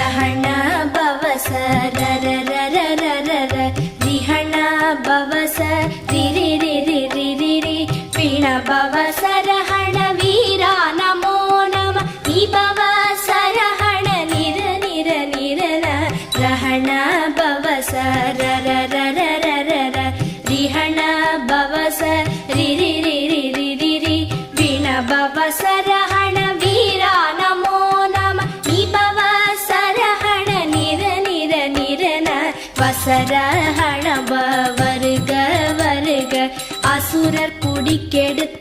ரஹண பவச ரர ரர ரர ர ரிஹண பவச ரிரி ரிரி ரிரி ரி பிண பவச ரஹண வீரா நமோ நம நிபவ சரஹண நிர நிர நிரன ரஹண பவச ரர ரர ரர ர ரிஹண பவச ரிரி ரிரி ரிரி ரி பிண பவச ரஹண வீரா நமோ நம நிபவ சரஹண நிர நிர நிரன வசரஹண வருக வருக அசுரர் குடிக்கெடுத்த